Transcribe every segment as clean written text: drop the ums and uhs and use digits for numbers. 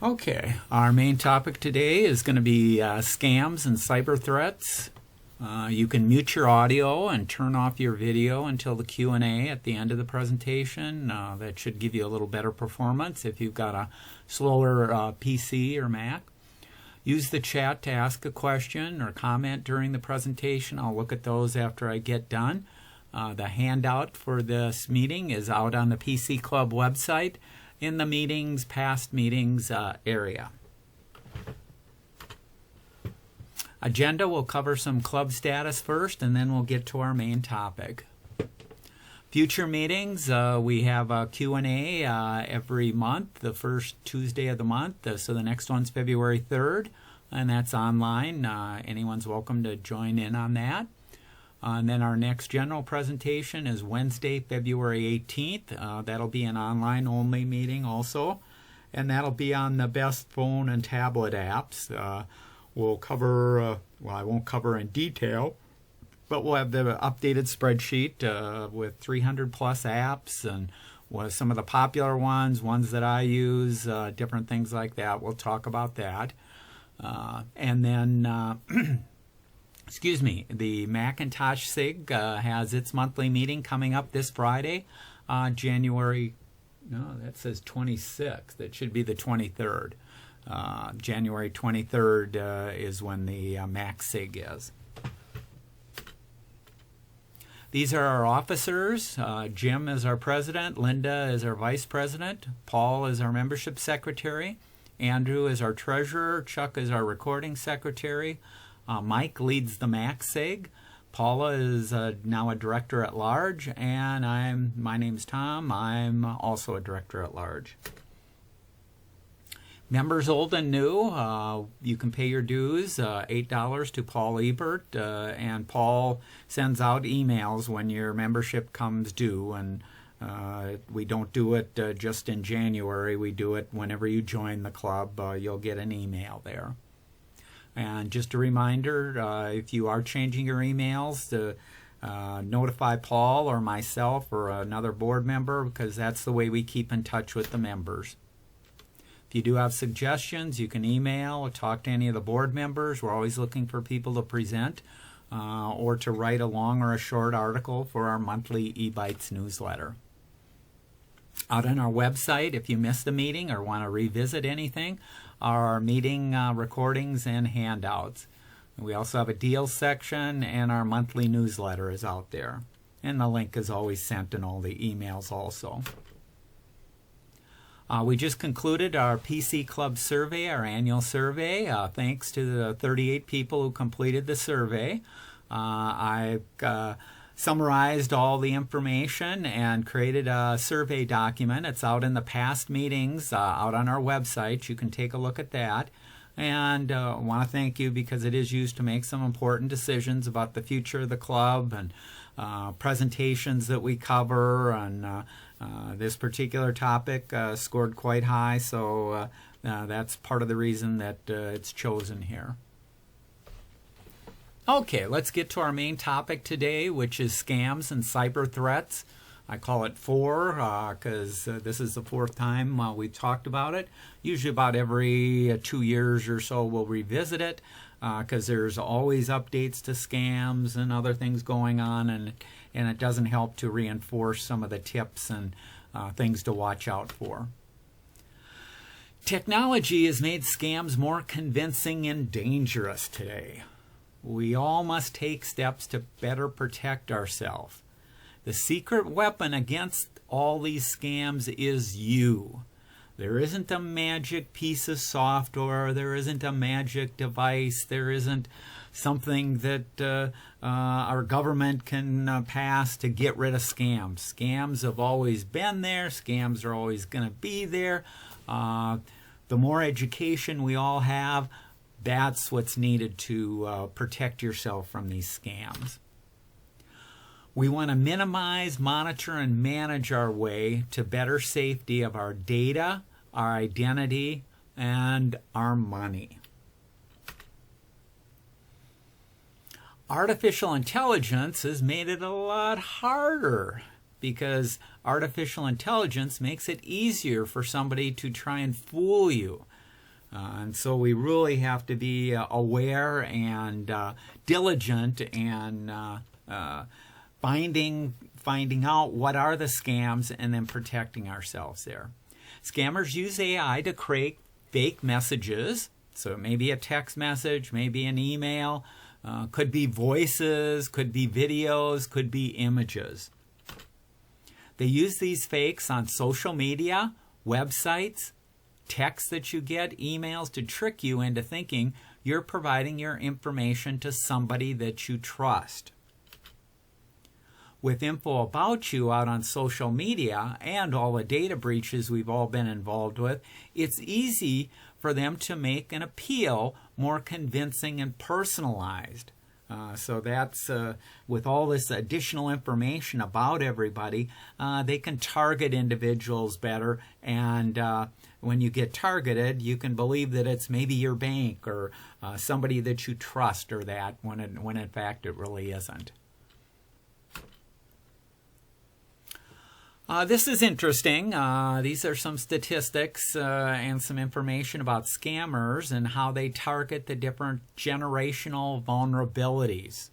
Okay, our main topic today is going to be scams and cyber threats. You can mute your audio and turn off your video until the Q&A at the end of the presentation. That should give you a little better performance if you've got a slower PC or Mac. Use the chat to ask a question or comment during the presentation. I'll look at those after I get done. The handout for this meeting is out on the PC Club website in the meetings, past meetings area. Agenda, will cover some club status first, and then we'll get to our main topic. Future meetings, we have a Q&A every month, the first Tuesday of the month. So the next one's February 3rd, and that's online. Anyone's welcome to join in on that. And then our next general presentation is Wednesday, February 18th. That'll be an online-only meeting also, and that'll be on the best phone and tablet apps. We'll cover, I won't cover in detail, but we'll have the updated spreadsheet with 300 plus apps and some of the popular ones that I use, different things like that. We'll talk about that. And then... Excuse me, the Macintosh SIG has its monthly meeting coming up this Friday, January, no, that says 26th. It should be the 23rd. January 23rd is when the Mac SIG is. These are our officers. Jim is our president, Linda is our vice president, Paul is our membership secretary, Andrew is our treasurer, Chuck is our recording secretary, Mike leads the Mac SIG. Paula is now a director at large, and my name's Tom. I'm also a director at large. Members old and new, you can pay your dues, $8 to Paul Ebert, and Paul sends out emails when your membership comes due, and we don't do it just in January. We do it whenever you join the club. You'll get an email there. And just a reminder, if you are changing your emails, to notify Paul or myself or another board member, because that's the way we keep in touch with the members. If you do have suggestions, you can email or talk to any of the board members. We're always looking for people to present or to write a long or a short article for our monthly eBytes newsletter. Out on our website, if you missed a meeting or want to revisit anything, our meeting recordings and handouts. We also have a deals section, and our monthly newsletter is out there. And the link is always sent in all the emails also. We just concluded our PC Club survey, our annual survey. Thanks to the 38 people who completed the survey. I've summarized all the information and created a survey document. It's out in the past meetings, out on our website. You can take a look at that. And I want to thank you because it is used to make some important decisions about the future of the club and presentations that we cover. And this particular topic scored quite high, so that's part of the reason that it's chosen here. Okay, let's get to our main topic today, which is scams and cyber threats. I call it 4 because this is the 4th time we've talked about it. Usually about every 2 years or so we'll revisit it because there's always updates to scams and other things going on, and it doesn't help to reinforce some of the tips and things to watch out for. Technology has made scams more convincing and dangerous today. We all must take steps to better protect ourselves. The secret weapon against all these scams is you. There isn't a magic piece of software. There isn't a magic device. There isn't something that our government can pass to get rid of scams. Scams have always been there. Scams are always going to be there. The more education we all have, that's what's needed to protect yourself from these scams. We want to minimize, monitor, and manage our way to better safety of our data, our identity, and our money. Artificial intelligence has made it a lot harder because artificial intelligence makes it easier for somebody to try and fool you. And so we really have to be aware and diligent and finding out what are the scams and then protecting ourselves there. Scammers use AI to create fake messages. So it may be a text message, maybe an email, could be voices, could be videos, could be images. They use these fakes on social media, websites, texts that you get, emails, to trick you into thinking you're providing your information to somebody that you trust. With info about you out on social media and all the data breaches we've all been involved with, it's easy for them to make an appeal more convincing and personalized. So that's, with all this additional information about everybody, they can target individuals better, and when you get targeted, you can believe that it's maybe your bank or somebody that you trust, or that, when in fact it really isn't. This is interesting. These are some statistics and some information about scammers and how they target the different generational vulnerabilities.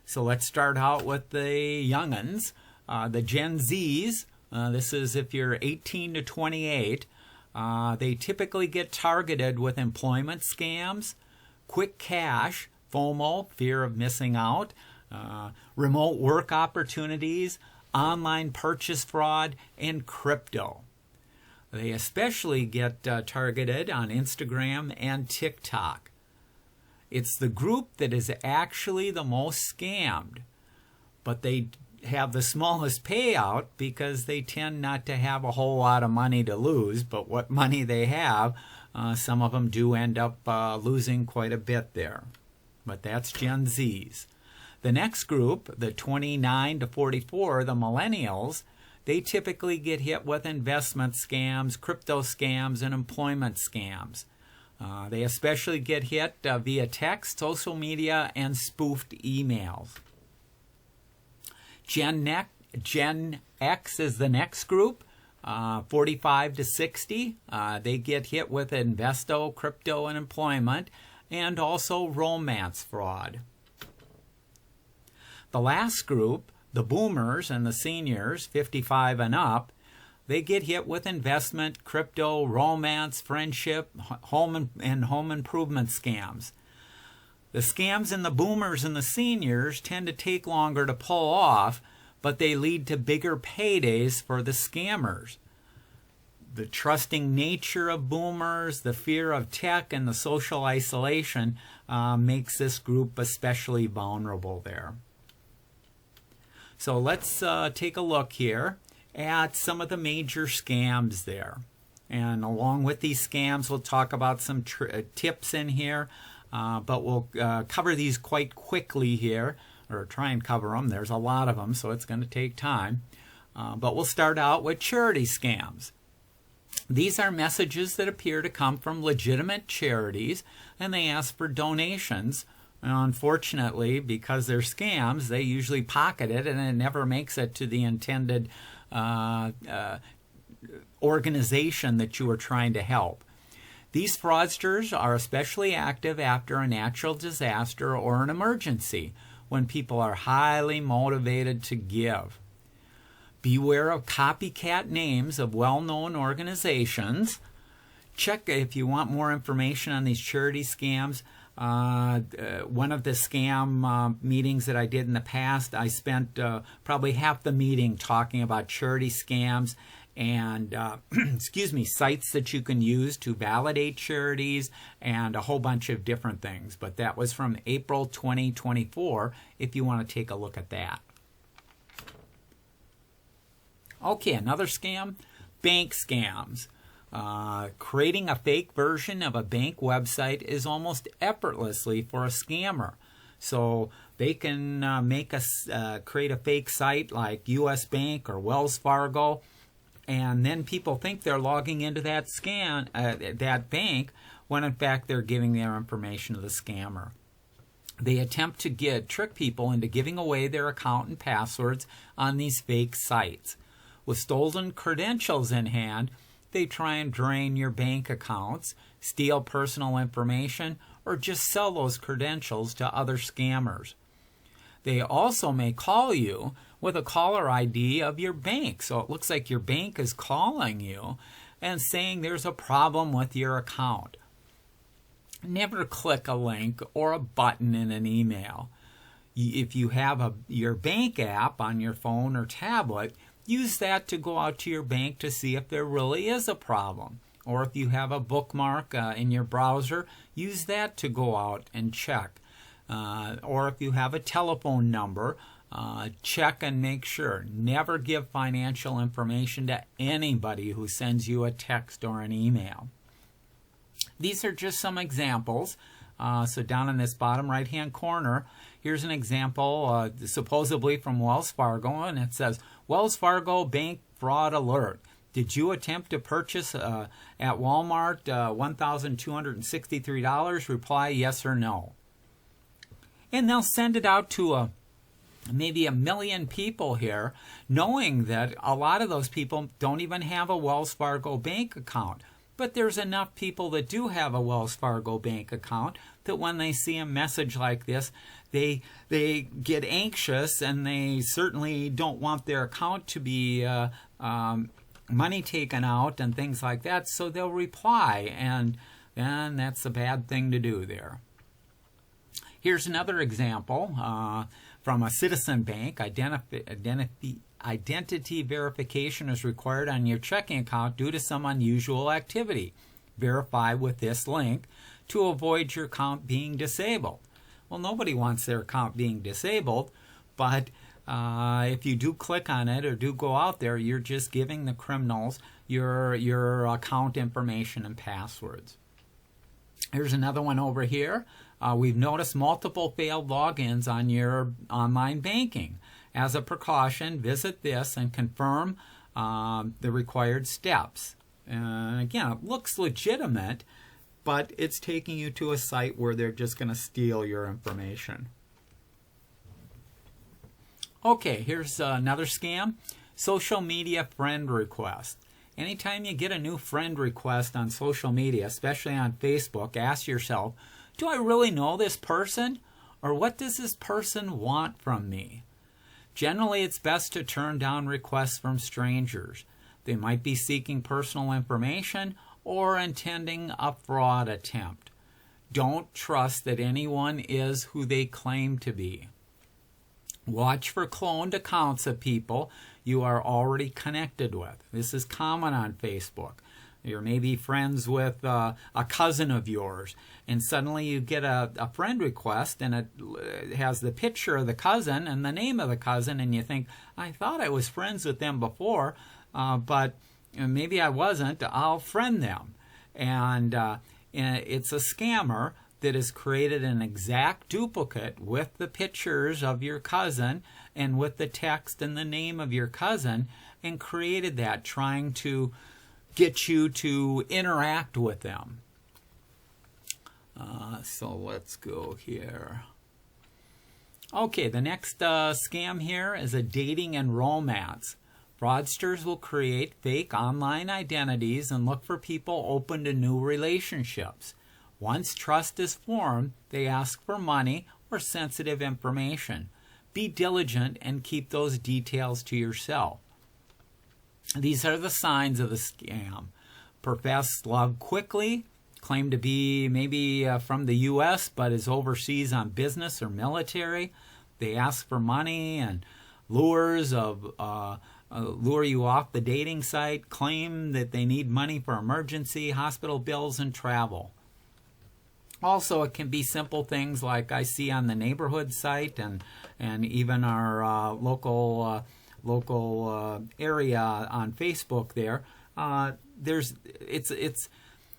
So let's start out with the young'uns, the Gen Zs. This is if you're 18 to 28. They typically get targeted with employment scams, quick cash, FOMO, fear of missing out, remote work opportunities, online purchase fraud, and crypto. They especially get targeted on Instagram and TikTok. It's the group that is actually the most scammed, but they have the smallest payout because they tend not to have a whole lot of money to lose, but what money they have, some of them do end up losing quite a bit there. But that's Gen Zs. The next group, the 29 to 44, the millennials, they typically get hit with investment scams, crypto scams, and employment scams. They especially get hit via text, social media, and spoofed emails. Gen X is the next group, 45 to 60. They get hit with investo, crypto, and employment, and also romance fraud. The last group, the boomers and the seniors, 55 and up, they get hit with investment, crypto, romance, friendship, home improvement scams. The scams in the boomers and the seniors tend to take longer to pull off, but they lead to bigger paydays for the scammers. The trusting nature of boomers, the fear of tech, and the social isolation makes this group especially vulnerable there. So let's take a look here at some of the major scams there. And along with these scams, we'll talk about some tips in here, but we'll cover these quite quickly here, or try and cover them. There's a lot of them, so it's going to take time. But we'll start out with charity scams. These are messages that appear to come from legitimate charities, and they ask for donations. And unfortunately, because they're scams, they usually pocket it, and it never makes it to the intended organization that you are trying to help. These fraudsters are especially active after a natural disaster or an emergency, when people are highly motivated to give. Beware of copycat names of well-known organizations. Check if you want more information on these charity scams. One of the scam meetings that I did in the past, I spent probably half the meeting talking about charity scams and sites that you can use to validate charities and a whole bunch of different things. But that was from April 2024 if you want to take a look at that. Okay, another scam, bank scams. Creating a fake version of a bank website is almost effortlessly for a scammer. So they can create a fake site like US Bank or Wells Fargo, and then people think they're logging into that that bank, when in fact they're giving their information to the scammer. They attempt to trick people into giving away their account and passwords on these fake sites. With stolen credentials in hand, they try and drain your bank accounts, steal personal information, or just sell those credentials to other scammers. They also may call you with a caller ID of your bank. So it looks like your bank is calling you and saying there's a problem with your account. Never click a link or a button in an email. If you have your bank app on your phone or tablet, use that to go out to your bank to see if there really is a problem. Or if you have a bookmark in your browser, use that to go out and check. Or if you have a telephone number, check and make sure. Never give financial information to anybody who sends you a text or an email. These are just some examples. So down in this bottom right-hand corner, here's an example supposedly from Wells Fargo, and it says, Wells Fargo Bank Fraud Alert. Did you attempt to purchase at Walmart $1,263? Reply yes or no. And they'll send it out to maybe 1 million people here, knowing that a lot of those people don't even have a Wells Fargo bank account. But there's enough people that do have a Wells Fargo bank account that when they see a message like this, they get anxious, and they certainly don't want their account to be money taken out and things like that, so they'll reply, and that's a bad thing to do there. Here's another example from a Citizen Bank. Identity verification is required on your checking account due to some unusual activity. Verify with this link to avoid your account being disabled. Well, nobody wants their account being disabled, but if you do click on it or do go out there, you're just giving the criminals your account information and passwords. Here's another one over here. We've noticed multiple failed logins on your online banking. As a precaution, visit this and confirm the required steps. Again, it looks legitimate, but it's taking you to a site where they're just going to steal your information. Okay, here's another scam. Social media friend request. Anytime you get a new friend request on social media, especially on Facebook, ask yourself, do I really know this person? Or what does this person want from me? Generally, it's best to turn down requests from strangers. They might be seeking personal information or intending a fraud attempt. Don't trust that anyone is who they claim to be. Watch for cloned accounts of people you are already connected with. This is common on Facebook. You're maybe friends with a cousin of yours, and suddenly you get a friend request, and it has the picture of the cousin and the name of the cousin, and you think, I thought I was friends with them before, but maybe I wasn't. I'll friend them. And it's a scammer that has created an exact duplicate with the pictures of your cousin and with the text and the name of your cousin, and created that trying to get you to interact with them. So let's go here. Okay, the next scam here is a dating and romance. Fraudsters will create fake online identities and look for people open to new relationships. Once trust is formed, they ask for money or sensitive information. Be diligent and keep those details to yourself. These are the signs of the scam. Profess love quickly, claim to be maybe from the U.S. but is overseas on business or military. They ask for money and lure you off the dating site, claim that they need money for emergency, hospital bills, and travel. Also, it can be simple things like I see on the neighborhood site and even our local area on Facebook there. It's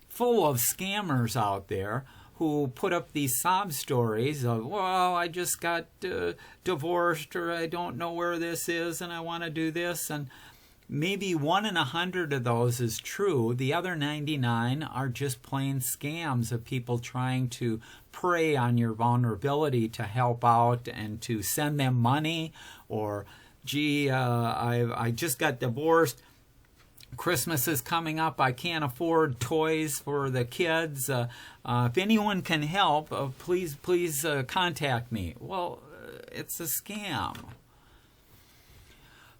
full of scammers out there who put up these sob stories of, well, I just got divorced, or I don't know where this is and I want to do this. And maybe 1 in 100 of those is true. The other 99 are just plain scams of people trying to prey on your vulnerability to help out and to send them money, or gee, I just got divorced. Christmas is coming up. I can't afford toys for the kids. If anyone can help, please contact me. Well, it's a scam.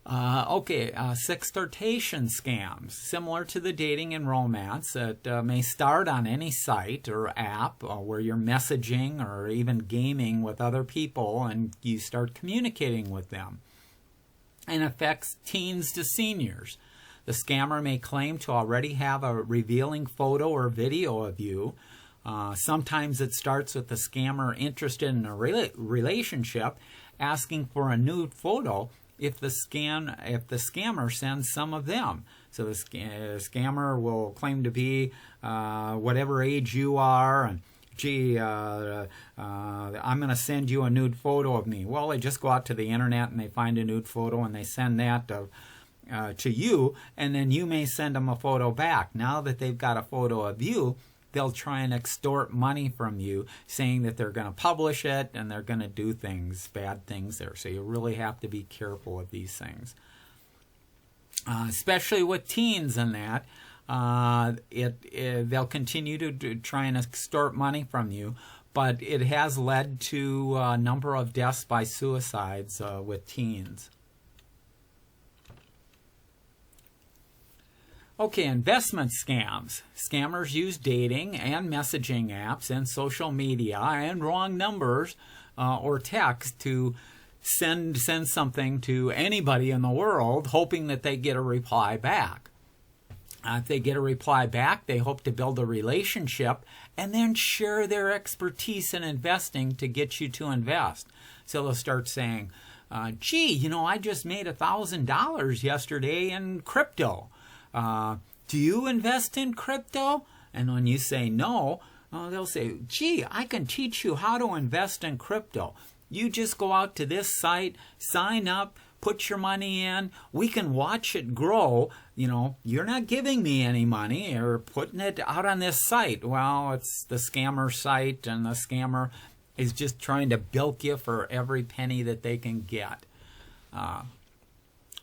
Sextortation scams, similar to the dating and romance that may start on any site or app where you're messaging or even gaming with other people and you start communicating with them, and affects teens to seniors. The scammer may claim to already have a revealing photo or video of you. Sometimes it starts with the scammer interested in a relationship, asking for a nude photo if the scammer sends some of them. So the scammer will claim to be whatever age you are, and gee, I'm going to send you a nude photo of me. Well, they just go out to the internet and they find a nude photo and they send that to you, and then you may send them a photo back. Now that they've got a photo of you, they'll try and extort money from you, saying that they're going to publish it and they're going to do bad things there. So you really have to be careful of these things. Especially with teens and that, they'll continue to try and extort money from you, but it has led to a number of deaths by suicides with teens. Okay, investment scams. Scammers use dating and messaging apps and social media and wrong numbers or text to send something to anybody in the world, hoping that they get a reply back. If they get a reply back, they hope to build a relationship and then share their expertise in investing to get you to invest. So they'll start saying, gee, I just made $1,000 yesterday in crypto. Do you invest in crypto? And when you say no, they'll say, gee, I can teach you how to invest in crypto. You just go out to this site, sign up, put your money in. We can watch it grow. You're not giving me any money or putting it out on this site. Well, it's the scammer site, and the scammer is just trying to bilk you for every penny that they can get.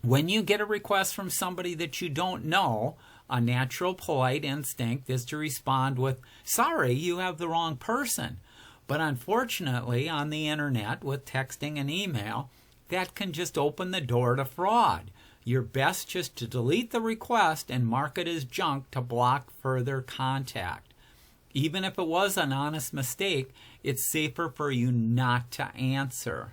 When you get a request from somebody that you don't know, a natural, polite instinct is to respond with, sorry, you have the wrong person. But unfortunately, on the internet, with texting and email, that can just open the door to fraud. You're best just to delete the request and mark it as junk to block further contact. Even if it was an honest mistake, it's safer for you not to answer.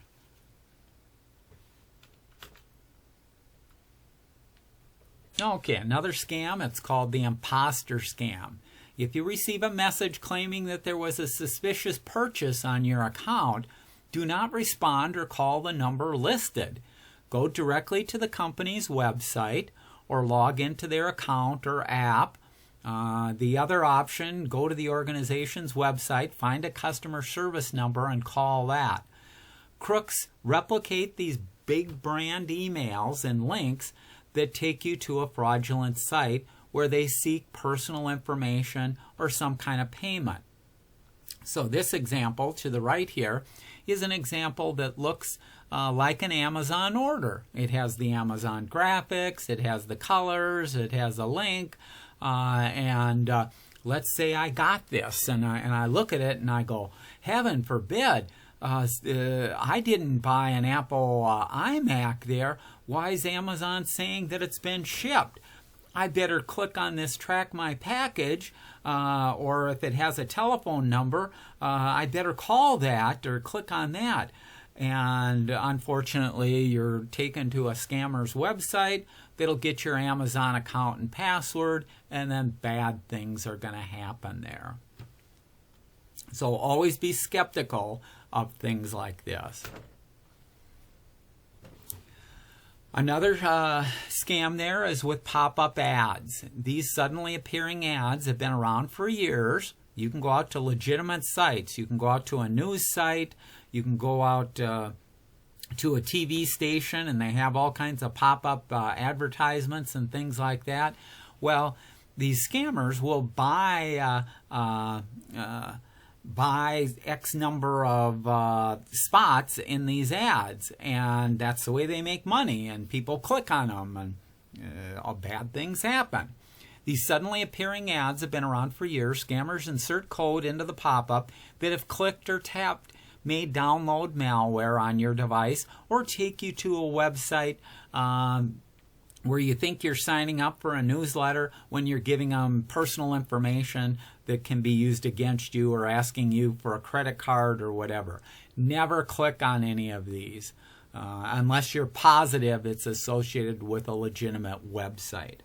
Okay, another scam, it's called the imposter scam. If you receive a message claiming that there was a suspicious purchase on your account, do not respond or call the number listed. Go directly to the company's website or log into their account or app. The other option, go to the organization's website, find a customer service number, and call that. Crooks replicate these big brand emails and links that take you to a fraudulent site where they seek personal information or some kind of payment. So this example to the right here is an example that looks like an Amazon order. It has the Amazon graphics, it has the colors, it has a link, and let's say I got this and I look at it and I go, heaven forbid, I didn't buy an Apple iMac there. Why is Amazon saying that it's been shipped? I better click on this track my package, or if it has a telephone number, I better call that or click on that. And unfortunately, you're taken to a scammer's website that'll get your Amazon account and password, and then bad things are going to happen there. So always be skeptical of things like this. Another scam there is with pop-up ads. These suddenly appearing ads have been around for years. You can go out to legitimate sites. You can go out to a news site. You can go out to a TV station, and they have all kinds of pop-up advertisements and things like that. Well, these scammers will buy X number of spots in these ads, and that's the way they make money, and people click on them, and bad things happen. These suddenly appearing ads have been around for years. Scammers insert code into the pop-up that, if clicked or tapped, may download malware on your device or take you to a website where you think you're signing up for a newsletter when you're giving them personal information that can be used against you or asking you for a credit card or whatever. Never click on any of these unless you're positive it's associated with a legitimate website.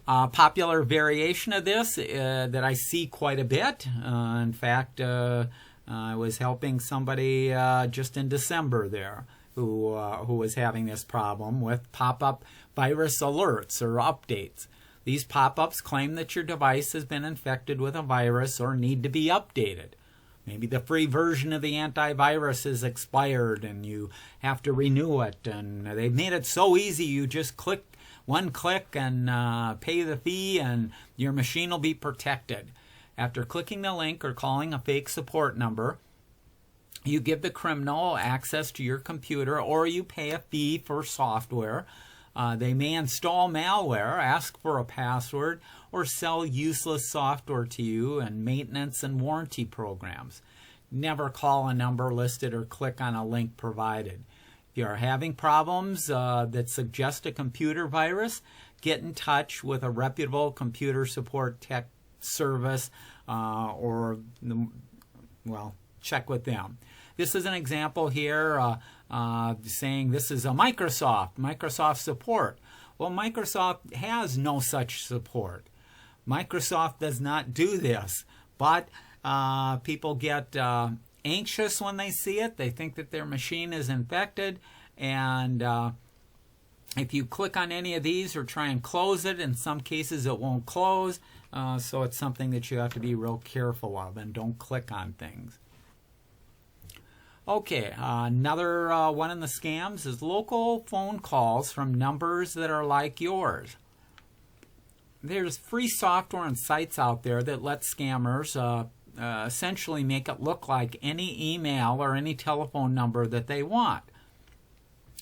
Popular variation of this that I see quite a bit. In fact, I was helping somebody just in December there who was having this problem with pop-up virus alerts or updates. These pop-ups claim that your device has been infected with a virus or need to be updated. Maybe the free version of the antivirus is expired and you have to renew it, and they've made it so easy you just click one click and pay the fee and your machine will be protected. After clicking the link or calling a fake support number, you give the criminal access to your computer or you pay a fee for software. They may install malware, ask for a password, or sell useless software to you and maintenance and warranty programs. Never call a number listed or click on a link provided. If you are having problems that suggest a computer virus, get in touch with a reputable computer support tech service check with them. This is an example here saying this is a Microsoft support. Well, Microsoft has no such support. Microsoft does not do this, but people get anxious when they see it. They think that their machine is infected, and if you click on any of these or try and close it, in some cases it won't close, so it's something that you have to be real careful of, and don't click on things. Okay, another one in the scams is local phone calls from numbers that are like yours. There's free software and sites out there that let scammers essentially make it look like any email or any telephone number that they want,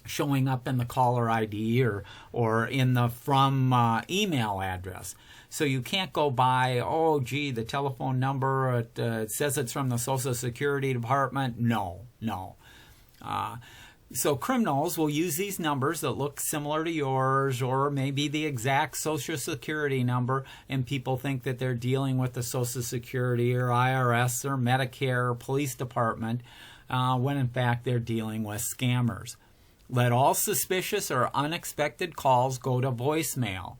showing up in the caller ID or in the from email address. So you can't go by, the telephone number, it says it's from the Social Security Department. No. So criminals will use these numbers that look similar to yours or maybe the exact Social Security number, and people think that they're dealing with the Social Security or IRS or Medicare or Police Department, when in fact they're dealing with scammers. Let all suspicious or unexpected calls go to voicemail.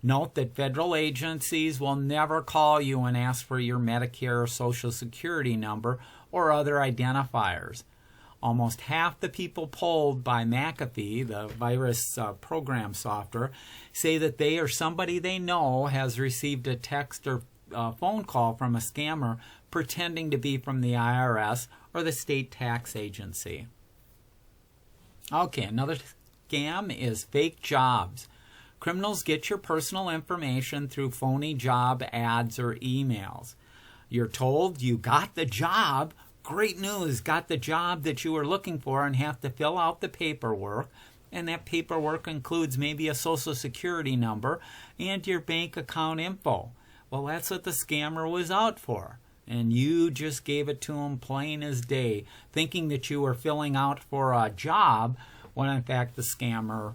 Note that federal agencies will never call you and ask for your Medicare or Social Security number or other identifiers. Almost half the people polled by McAfee, the virus program software, say that they or somebody they know has received a text or phone call from a scammer pretending to be from the IRS or the state tax agency. Okay, another scam is fake jobs. Criminals get your personal information through phony job ads or emails. You're told you got the job. Great news, got the job that you were looking for, and have to fill out the paperwork. And that paperwork includes maybe a Social Security number and your bank account info. Well, that's what the scammer was out for. And you just gave it to him plain as day, thinking that you were filling out for a job, when in fact the scammer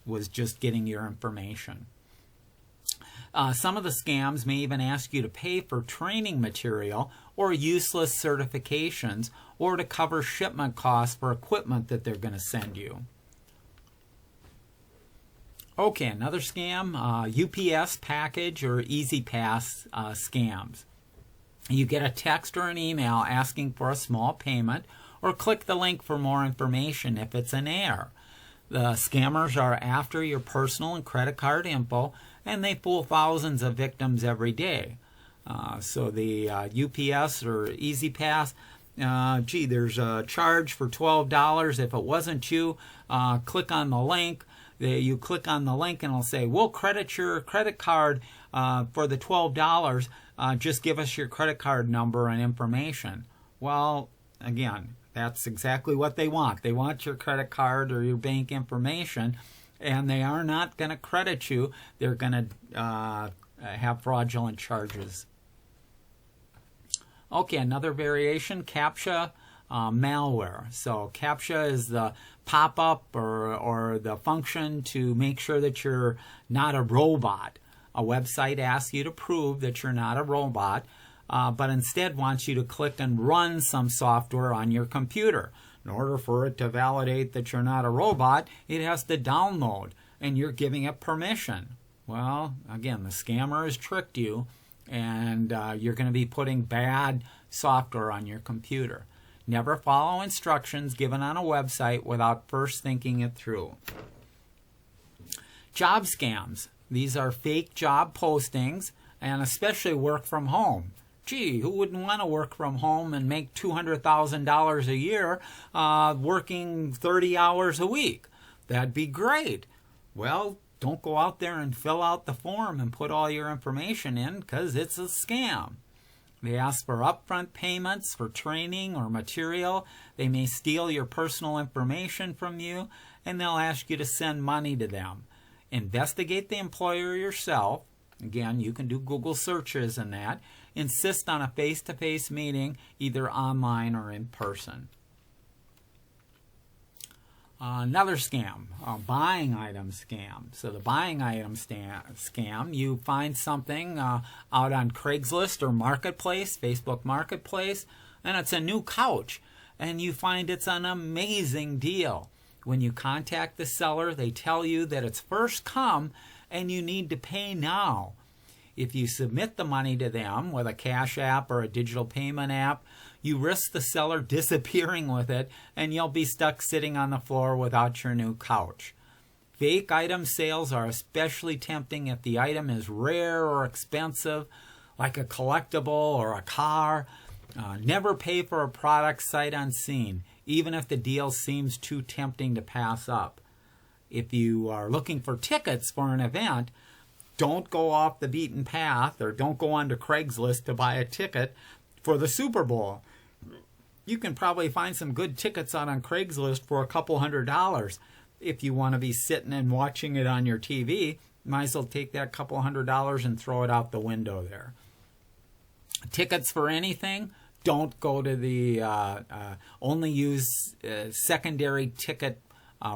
was just getting your information. Some of the scams may even ask you to pay for training material or useless certifications, or to cover shipment costs for equipment that they're going to send you. Okay, another scam, UPS package or Easy Pass scams. You get a text or an email asking for a small payment, or click the link for more information if it's an error. The scammers are after your personal and credit card info, and they fool thousands of victims every day. So the UPS or Easy Pass, there's a charge for $12. If it wasn't you, click on the link. You click on the link and it'll say, we'll credit your credit card for the $12. Just give us your credit card number and information. Well, again, that's exactly what they want. They want your credit card or your bank information, and they are not going to credit you. They're going to have fraudulent charges. Okay, another variation, CAPTCHA malware. So CAPTCHA is the pop-up or the function to make sure that you're not a robot. A website asks you to prove that you're not a robot, but instead wants you to click and run some software on your computer. In order for it to validate that you're not a robot, it has to download, and you're giving it permission. Well, again, the scammer has tricked you, and you're going to be putting bad software on your computer. Never follow instructions given on a website without first thinking it through. Job scams. These are fake job postings, and especially work from home. Gee, who wouldn't want to work from home and make $200,000 a year working 30 hours a week? That'd be great. Well, don't go out there and fill out the form and put all your information in, because it's a scam. They ask for upfront payments for training or material. They may steal your personal information from you, and they'll ask you to send money to them. Investigate the employer yourself. Again, you can do Google searches and that. Insist on a face-to-face meeting, either online or in person. Another scam, a buying item scam. So the buying item scam, you find something out on Craigslist or Marketplace, Facebook Marketplace, and it's a new couch, and you find it's an amazing deal. When you contact the seller, they tell you that it's first come and you need to pay now. If you submit the money to them with a cash app or a digital payment app, you risk the seller disappearing with it, and you'll be stuck sitting on the floor without your new couch. Fake item sales are especially tempting if the item is rare or expensive, like a collectible or a car. Never pay for a product sight unseen, even if the deal seems too tempting to pass up. If you are looking for tickets for an event, don't go off the beaten path, or don't go onto Craigslist to buy a ticket for the Super Bowl. You can probably find some good tickets out on Craigslist for a couple $100. If you want to be sitting and watching it on your TV, might as well take that couple $100 and throw it out the window there. Tickets for anything, don't go to the, only use secondary ticket,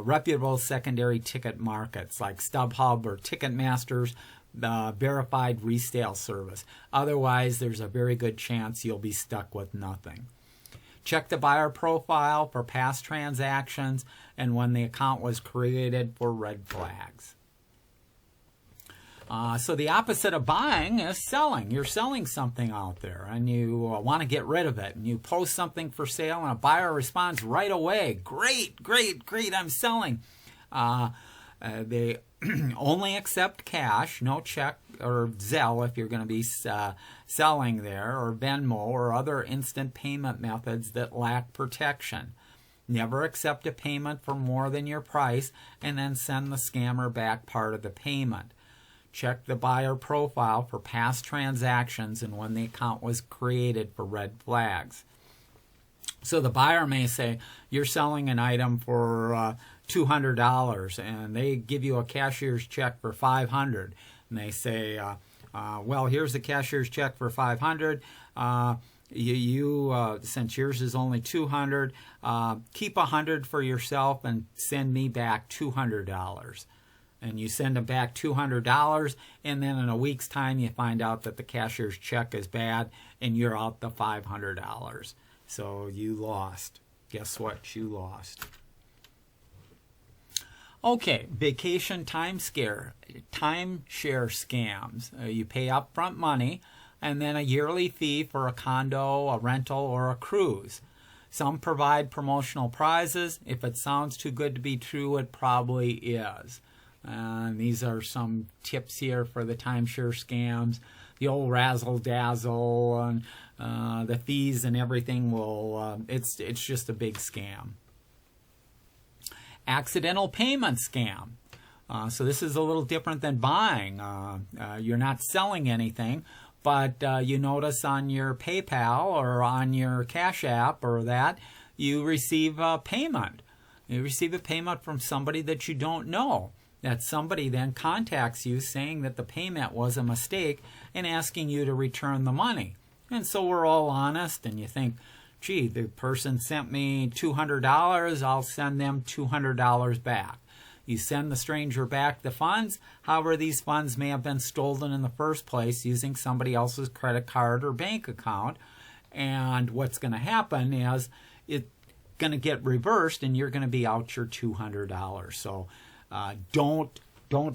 reputable secondary ticket markets like StubHub or Ticketmaster's verified resale service. Otherwise, there's a very good chance you'll be stuck with nothing. Check the buyer profile for past transactions and when the account was created for red flags. So the opposite of buying is selling. You're selling something out there and you want to get rid of it. And you post something for sale and a buyer responds right away. Great, great, great, I'm selling. They only accept cash, no check or Zelle if you're going to be selling there, or Venmo or other instant payment methods that lack protection. Never accept a payment for more than your price and then send the scammer back part of the payment. Check the buyer profile for past transactions and when the account was created for red flags. So the buyer may say, you're selling an item for $200 and they give you a cashier's check for $500. And they say, well, here's the cashier's check for $500. Since yours is only $200, keep $100 for yourself and send me back $200. And you send them back $200, and then in a week's time you find out that the cashier's check is bad and you're out the $500. So you lost. Guess what? You lost. Okay, vacation timeshare scams. You pay upfront money and then a yearly fee for a condo, a rental, or a cruise. Some provide promotional prizes. If it sounds too good to be true, it probably is. And these are some tips here for the timeshare scams. The old razzle-dazzle and the fees and everything will, it's just a big scam. Accidental payment scam. So this is a little different than buying. You're not selling anything, but you notice on your PayPal or on your Cash App or that, you receive a payment. You receive a payment from somebody that you don't know. that somebody then contacts you saying that the payment was a mistake and asking you to return the money. And so we're all honest, and you think, gee, the person sent me $200, I'll send them $200 back. You send the stranger back the funds. However, these funds may have been stolen in the first place using somebody else's credit card or bank account. And what's going to happen is it's going to get reversed, and you're going to be out your $200. So don't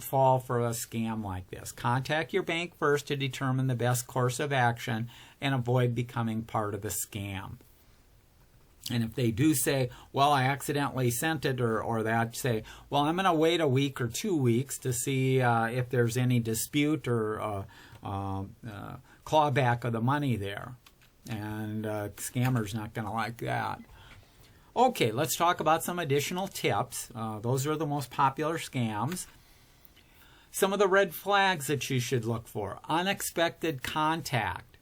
fall for a scam like this. Contact your bank first to determine the best course of action and avoid becoming part of the scam. And if they do say, well, I accidentally sent it, or that, say, well, I'm going to wait a week or 2 weeks to see if there's any dispute or clawback of the money there. And scammer's not going to like that. Okay, let's talk about some additional tips. Those are the most popular scams. Some of the red flags that you should look for. Unexpected contact.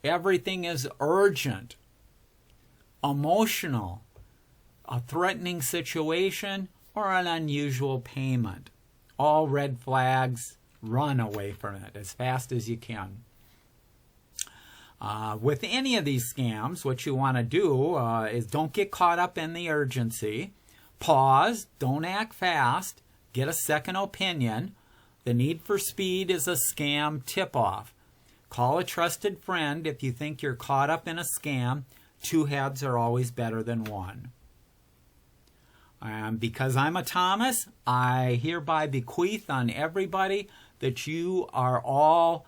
Everything is urgent. Emotional. A threatening situation, or an unusual payment. All red flags. Run away from it as fast as you can. With any of these scams, what you want to do is don't get caught up in the urgency. Pause. Don't act fast. Get a second opinion. The need for speed is a scam tip-off. Call a trusted friend if you think you're caught up in a scam. 2 heads are always better than 1. Because I'm a Thomas, I hereby bequeath on everybody that you are all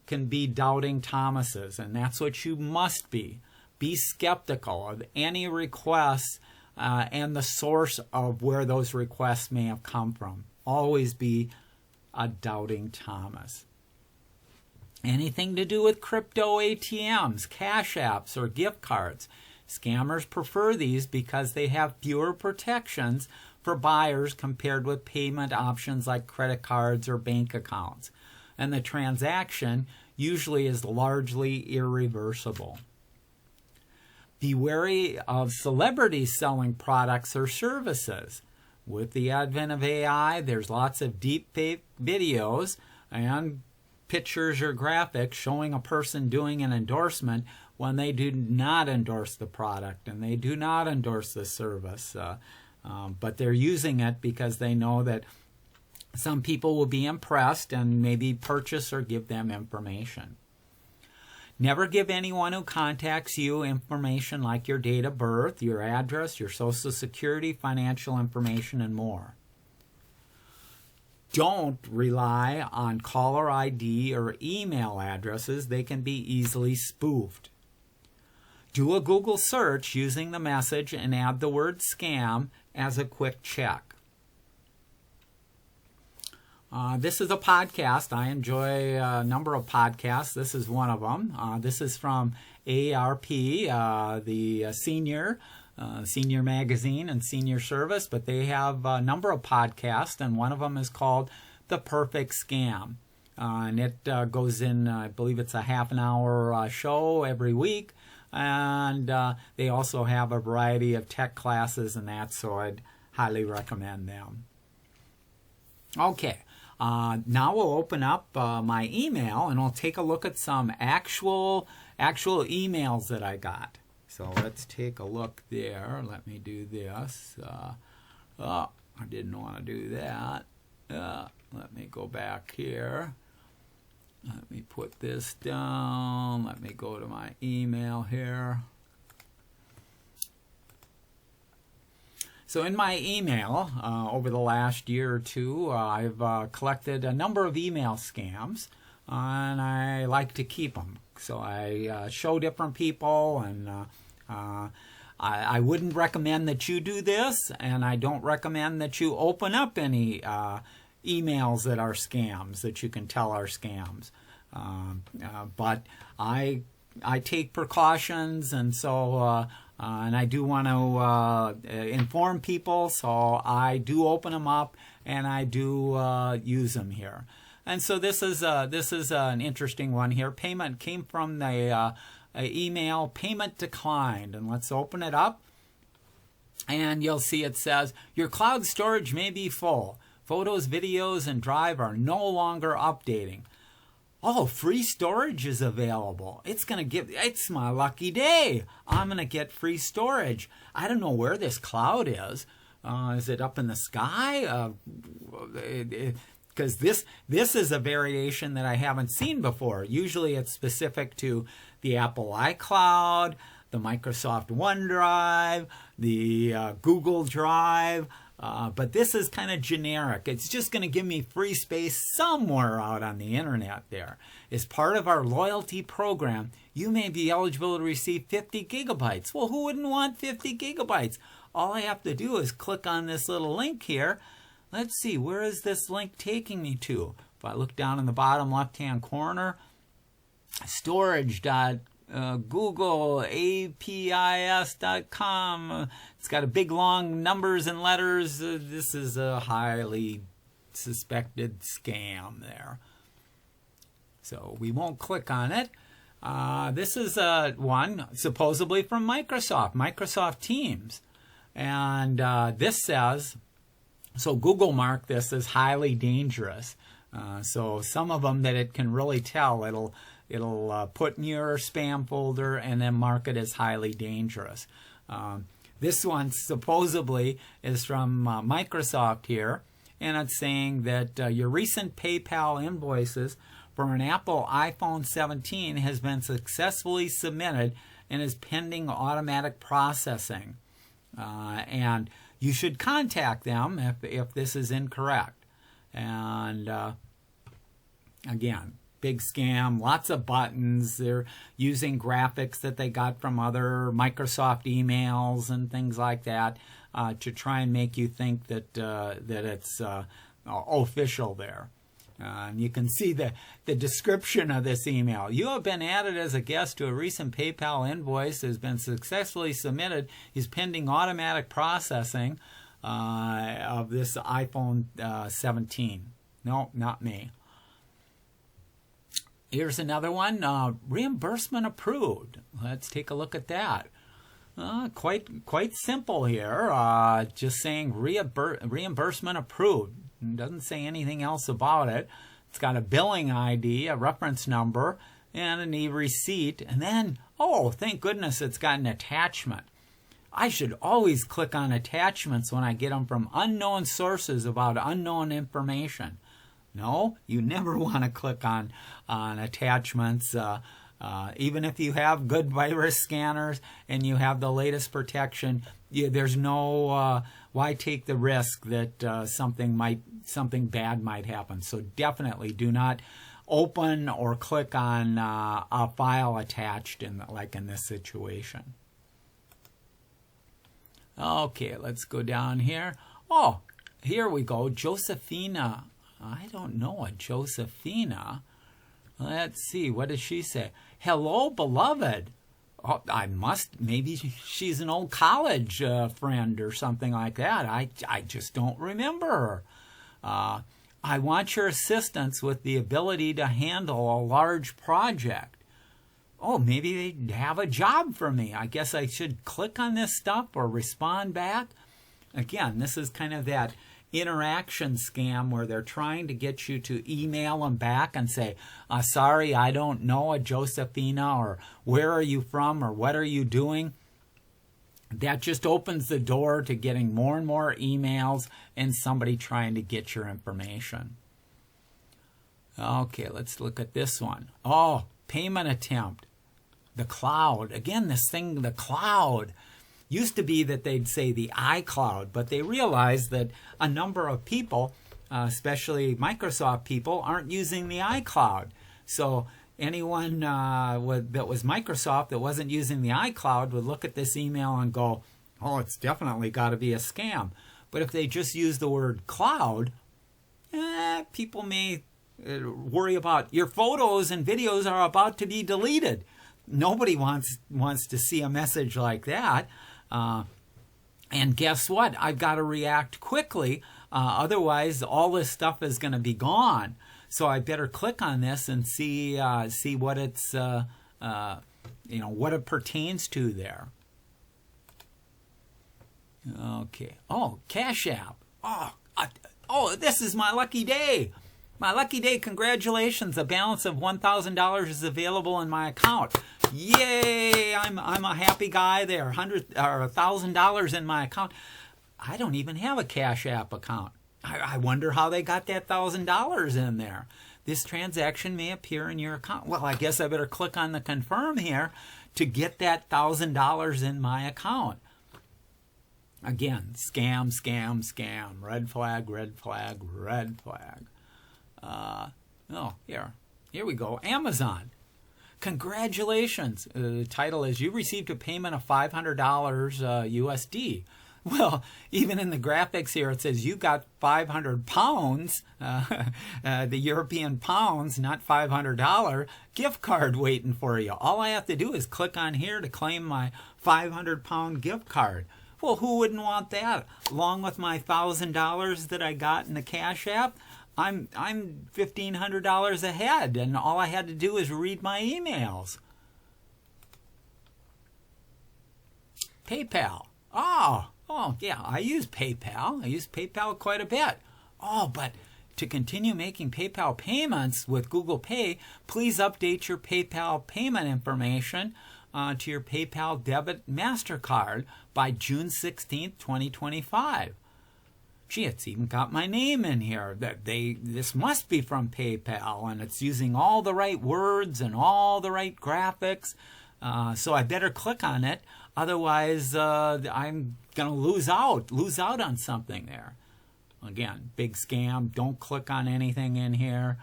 can be doubting Thomases, and that's what you must be. Be skeptical of any requests and the source of where those requests may have come from. Always be a doubting Thomas. Anything to do with crypto ATMs, cash apps, or gift cards. Scammers prefer these because they have fewer protections for buyers compared with payment options like credit cards or bank accounts. And the transaction usually is largely irreversible. Be wary of celebrities selling products or services. With the advent of AI, there's lots of deep fake videos and pictures or graphics showing a person doing an endorsement when they do not endorse the product and they do not endorse the service. But they're using it because they know that some people will be impressed and maybe purchase or give them information. Never give anyone who contacts you information like your date of birth, your address, your social security, financial information, and more. Don't rely on caller ID or email addresses. They can be easily spoofed. Do a Google search using the message and add the word scam as a quick check. This is a podcast. I enjoy a number of podcasts. This is one of them. This is from ARP, the senior magazine and senior service, but they have a number of podcasts, and one of them is called The Perfect Scam. And it goes in, I believe it's a half an hour show every week, and they also have a variety of tech classes and that, so I'd highly recommend them. Okay. Now we'll open up my email and I'll take a look at some actual emails that I got. So let's take a look there. Let me do this. I didn't want to do that. Let me go back here. Let me put this down. Let me go to my email here. So in my email, over the last year or two, I've collected a number of email scams, and I like to keep them. So I show different people, and I wouldn't recommend that you do this, and I don't recommend that you open up any emails that are scams, that you can tell are scams. But I take precautions, and so... and I do want to inform people, so I do open them up and I do use them here. And so this is an interesting one here. Payment came from the email, payment declined. And let's open it up. And you'll see it says, your cloud storage may be full. Photos, videos, and Drive are no longer updating. Oh, free storage is available. It's my lucky day. I'm going to get free storage. I don't know where this cloud is. Is it up in the sky? Because this is a variation that I haven't seen before. Usually it's specific to the Apple iCloud, the Microsoft OneDrive, the Google Drive, but this is kind of generic. It's just going to give me free space somewhere out on the internet there. As part of our loyalty program, you may be eligible to receive 50 gigabytes. Well, who wouldn't want 50 gigabytes? All I have to do is click on this little link here. Let's see, where is this link taking me to? If I look down in the bottom left-hand corner, storage.googleapis.com. It's got a big long numbers and letters. This is a highly suspected scam there. So we won't click on it. This is one supposedly from Microsoft Teams. And this says, so Google marked this as highly dangerous. So some of them that it can really tell, it'll put in your spam folder and then mark it as highly dangerous. This one supposedly is from Microsoft here, and it's saying that your recent PayPal invoices for an Apple iPhone 17 has been successfully submitted and is pending automatic processing. And you should contact them if this is incorrect. And again, big scam, lots of buttons. They're using graphics that they got from other Microsoft emails and things like that to try and make you think that it's official there. And you can see the description of this email. You have been added as a guest to a recent PayPal invoice that has been successfully submitted. Is pending automatic processing of this iPhone 17. No, not me. Here's another one. Reimbursement approved. Let's take a look at that. Quite simple here. Just saying reimbursement approved. It doesn't say anything else about it. It's got a billing ID, a reference number, and an e-receipt. And then, oh, thank goodness it's got an attachment. I should always click on attachments when I get them from unknown sources about unknown information. No, you never want to click on attachments. Even if you have good virus scanners and you have the latest protection, there's no why take the risk that something bad might happen. So definitely do not open or click on a file attached like in this situation. Okay, let's go down here. Oh, here we go. Josephina. I don't know a Josephina. Let's see. What does she say? Hello, beloved. Oh, maybe she's an old college friend or something like that. I just don't remember her. I want your assistance with the ability to handle a large project. Oh, maybe they have a job for me. I guess I should click on this stuff or respond back. Again, this is kind of that interaction scam where they're trying to get you to email them back and say, sorry, I don't know a Josephina, or where are you from, or what are you doing? That just opens the door to getting more and more emails and somebody trying to get your information. Okay, let's look at this one. Oh, payment attempt. The cloud. Again, this thing, the cloud. Used to be that they'd say the iCloud, but they realized that a number of people, especially Microsoft people, aren't using the iCloud. So anyone that was Microsoft that wasn't using the iCloud would look at this email and go, oh, it's definitely got to be a scam. But if they just use the word cloud, people may worry about your photos and videos are about to be deleted. Nobody wants to see a message like that. And guess what? I've got to react quickly. Otherwise, all this stuff is going to be gone. So I better click on this and see what it's what it pertains to there. Okay. Oh, Cash App. Oh, this is my lucky day. My lucky day, congratulations. A balance of $1,000 is available in my account. Yay, I'm a happy guy there. $1,000 in my account. I don't even have a Cash App account. I wonder how they got that $1,000 in there. This transaction may appear in your account. Well, I guess I better click on the confirm here to get that $1,000 in my account. Again, scam, scam, scam. Red flag, red flag, red flag. Here we go. Amazon. Congratulations. The title is, you received a payment of $500 USD. Well, even in the graphics here, it says you got 500 pounds, the European pounds, not $500 gift card waiting for you. All I have to do is click on here to claim my 500-pound gift card. Well, who wouldn't want that? Along with my $1,000 that I got in the Cash App, I'm $1,500 ahead, and all I had to do is read my emails. PayPal. Oh, yeah, I use PayPal. I use PayPal quite a bit. Oh, but to continue making PayPal payments with Google Pay, please update your PayPal payment information to your PayPal debit MasterCard by June 16th, 2025. Gee, it's even got my name in here. This must be from PayPal, and it's using all the right words and all the right graphics. So I better click on it. Otherwise, I'm going to lose out on something there. Again, big scam. Don't click on anything in here.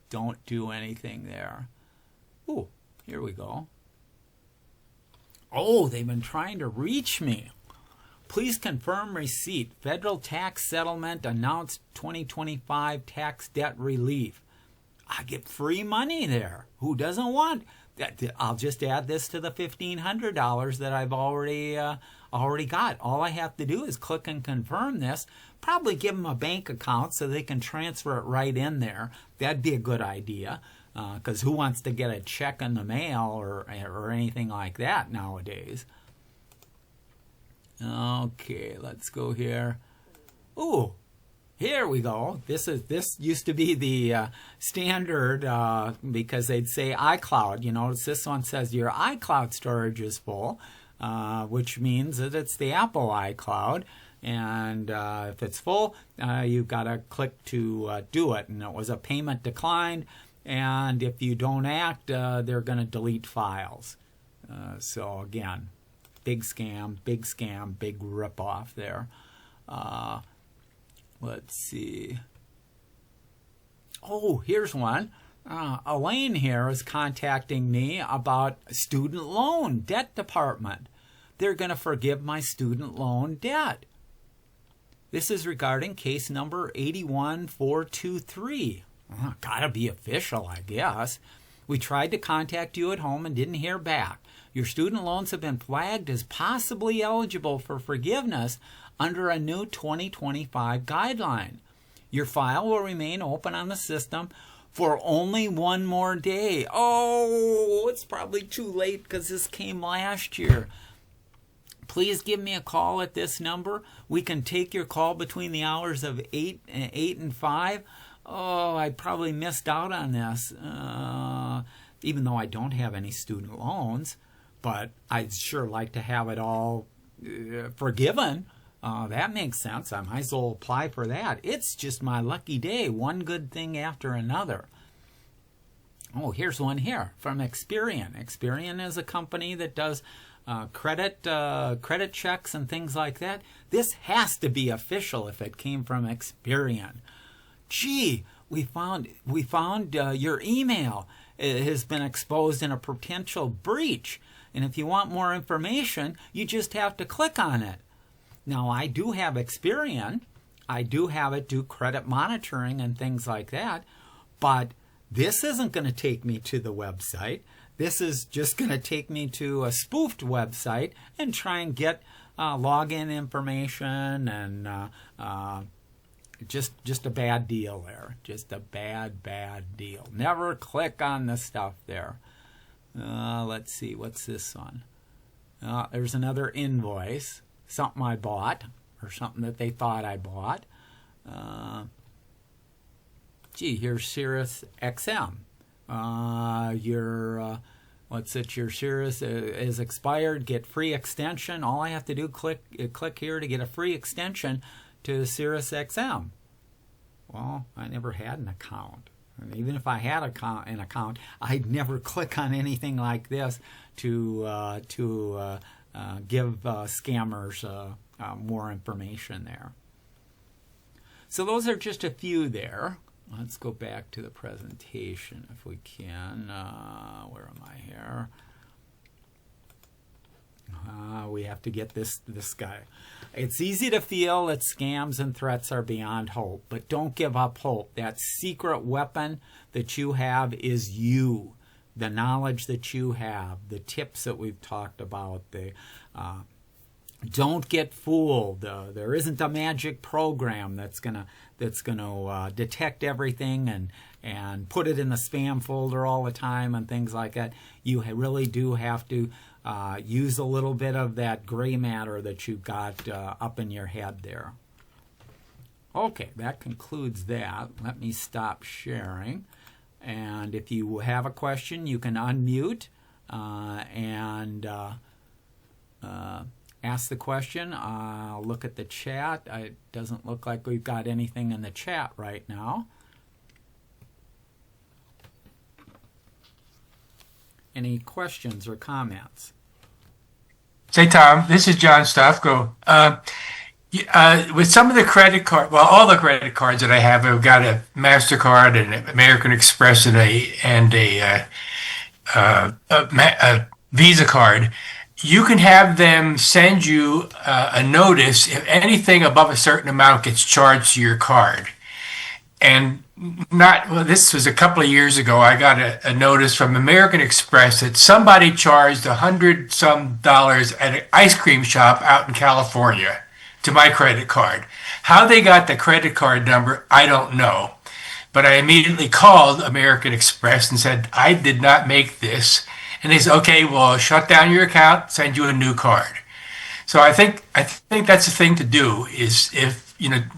Don't do anything there. Ooh, here we go. Oh, they've been trying to reach me. Please confirm receipt. Federal tax settlement announced 2025 tax debt relief. I get free money there. Who doesn't want that? I'll just add this to the $1,500 that I've already got. All I have to do is click and confirm this. Probably give them a bank account so they can transfer it right in there. That'd be a good idea, because who wants to get a check in the mail or anything like that nowadays? Okay, let's go here. Ooh, here we go. This used to be the standard because they'd say iCloud. You notice this one says your iCloud storage is full, which means that it's the Apple iCloud. And if it's full, you've got to click to do it. And it was a payment declined. And if you don't act, they're going to delete files. So again, big scam, big ripoff there. Let's see. Oh, here's one. Elaine here is contacting me about student loan debt department. They're going to forgive my student loan debt. This is regarding case number 81423. Gotta be official, I guess. We tried to contact you at home and didn't hear back. Your student loans have been flagged as possibly eligible for forgiveness under a new 2025 guideline. Your file will remain open on the system for only one more day. Oh, it's probably too late because this came last year. Please give me a call at this number. We can take your call between the hours of 8 and 5. Oh, I probably missed out on this, even though I don't have any student loans. But I'd sure like to have it all forgiven. That makes sense. I might as well apply for that. It's just my lucky day. One good thing after another. Oh, here's one here from Experian. Experian is a company that does credit checks and things like that. This has to be official if it came from Experian. Gee, we found your email. It has been exposed in a potential breach. And if you want more information, you just have to click on it. Now, I do have Experian. I do have it do credit monitoring and things like that. But this isn't going to take me to the website. This is just going to take me to a spoofed website and try and get login information and just a bad deal there. Just a bad deal. Never click on the stuff there. Let's see, what's this one? There's another invoice, something I bought or something that they thought I bought. Here's Sirius XM. Your Sirius is expired. Get free extension. All I have to do click here to get a free extension to Sirius XM. Well, I never had an account. And even if I had an account, I'd never click on anything like this to give scammers more information there. So those are just a few there. Let's go back to the presentation if we can. Where am I here? We have to get this guy. It's easy to feel that scams and threats are beyond hope, but don't give up hope. That secret weapon that you have is you. The knowledge that you have, the tips that we've talked about. Don't get fooled. There isn't a magic program that's gonna detect everything and put it in the spam folder all the time and things like that. You really do have to use a little bit of that gray matter that you've got up in your head there. Okay, that concludes that. Let me stop sharing. And if you have a question, you can unmute and ask the question. I'll look at the chat. It doesn't look like we've got anything in the chat right now. Any questions or comments? Say, Tom, this is John Stofko. With some of the credit card, well, all the credit cards that I have, I've got a MasterCard and an American Express and a Visa card. You can have them send you a notice if anything above a certain amount gets charged to your card. And this was a couple of years ago, I got a notice from American Express that somebody charged $100-some at an ice cream shop out in California to my credit card. How they got the credit card number, I don't know. But I immediately called American Express and said, I did not make this. And they said, okay, well, shut down your account, send you a new card. So I think that's the thing to do is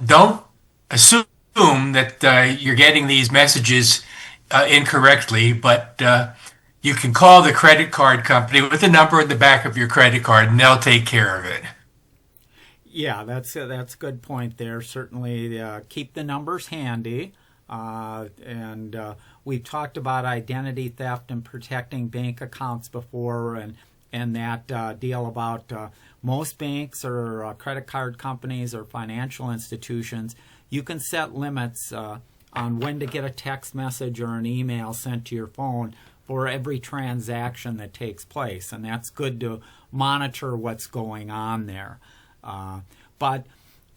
don't assume that you're getting these messages incorrectly, but you can call the credit card company with the number in the back of your credit card, and they'll take care of it. Yeah, that's a good point there. Certainly keep the numbers handy. And we've talked about identity theft and protecting bank accounts before, and that deal about most banks or credit card companies or financial institutions. You can set limits on when to get a text message or an email sent to your phone for every transaction that takes place, and that's good to monitor what's going on there. But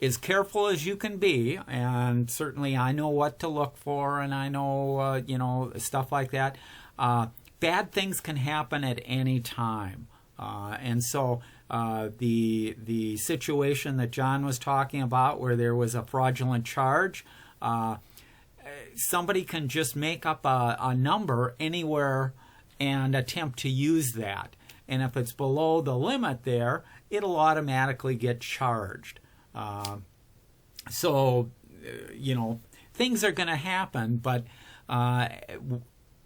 as careful as you can be, and certainly I know what to look for, and I know stuff like that. Bad things can happen at any time, and so the situation that John was talking about, where there was a fraudulent charge, somebody can just make up a number anywhere and attempt to use that, and if it's below the limit there, it'll automatically get charged. So things are going to happen, but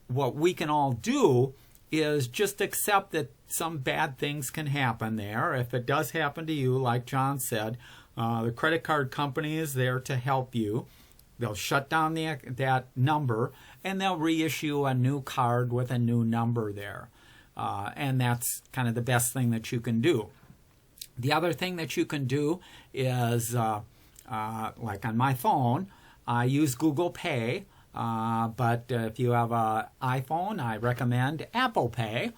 what we can all do is just accept that some bad things can happen there. If it does happen to you, like John said, the credit card company is there to help you. They'll shut down that number, and they'll reissue a new card with a new number there. And that's kind of the best thing that you can do. The other thing that you can do is, like on my phone, I use Google Pay, but if you have an iPhone, I recommend Apple Pay.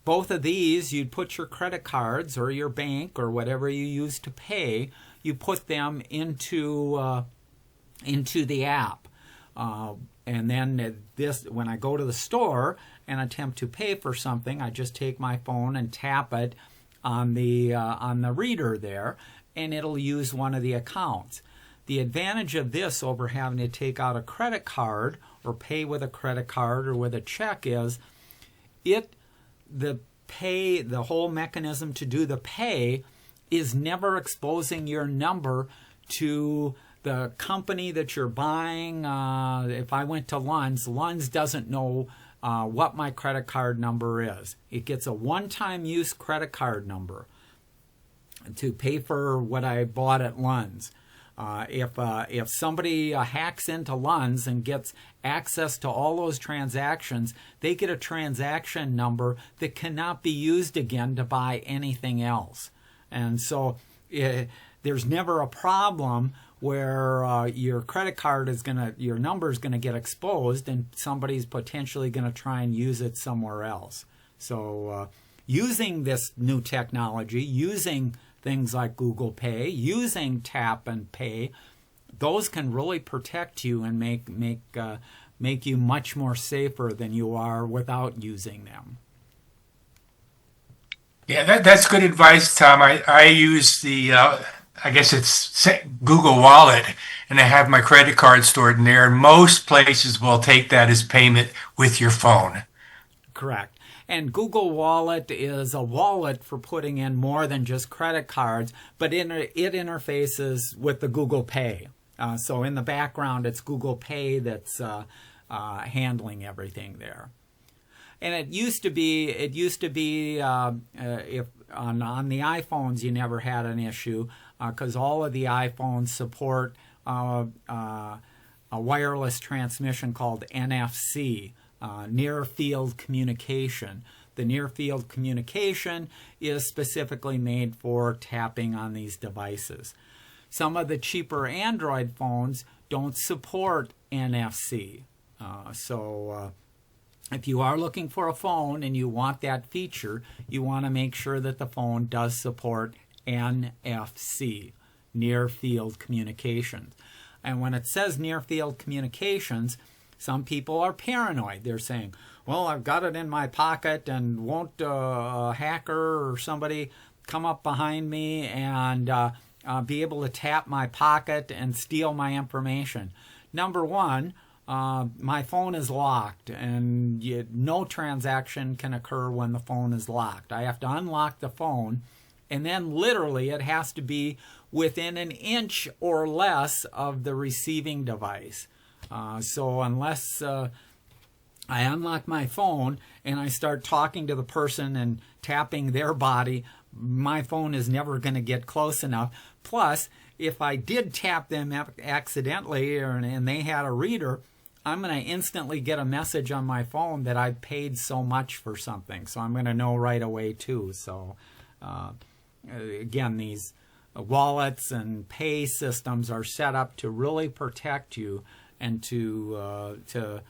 Both of these, you'd put your credit cards or your bank or whatever you use to pay, you put them into the app. And then when I go to the store and attempt to pay for something, I just take my phone and tap it on the reader there, and it'll use one of the accounts. The advantage of this over having to take out a credit card or pay with a credit card or with a check is the whole mechanism to do the pay is never exposing your number to the company that you're buying. If I went to Lund's doesn't know what my credit card number is. It gets a one-time use credit card number to pay for what I bought at Lund's. If somebody hacks into Lund's and gets access to all those transactions, they get a transaction number that cannot be used again to buy anything else. And so there's never a problem where your credit card your number is gonna get exposed and somebody's potentially gonna try and use it somewhere else. So using this new technology, using things like Google Pay, using Tap and Pay, those can really protect you and make you much more safer than you are without using them. Yeah, that's good advice, Tom. I use the, I guess it's Google Wallet, and I have my credit card stored in there. And most places will take that as payment with your phone. Correct. And Google Wallet is a wallet for putting in more than just credit cards, but it interfaces with the Google Pay. So in the background, it's Google Pay that's handling everything there. And it used to be if on the iPhones you never had an issue because all of the iPhones support a wireless transmission called NFC. Near field communication. The near field communication is specifically made for tapping on these devices. Some of the cheaper Android phones don't support NFC. So if you are looking for a phone and you want that feature, you want to make sure that the phone does support NFC, near field communications. And when it says near field communications, some people are paranoid. They're saying, well, I've got it in my pocket and won't a hacker or somebody come up behind me and be able to tap my pocket and steal my information. Number one, my phone is locked and no transaction can occur when the phone is locked. I have to unlock the phone, and then literally it has to be within an inch or less of the receiving device. So unless I unlock my phone and I start talking to the person and tapping their body, my phone is never going to get close enough. Plus, if I did tap them accidentally and they had a reader, I'm going to instantly get a message on my phone that I paid so much for something. So I'm going to know right away too. So again, these wallets and pay systems are set up to really protect you and to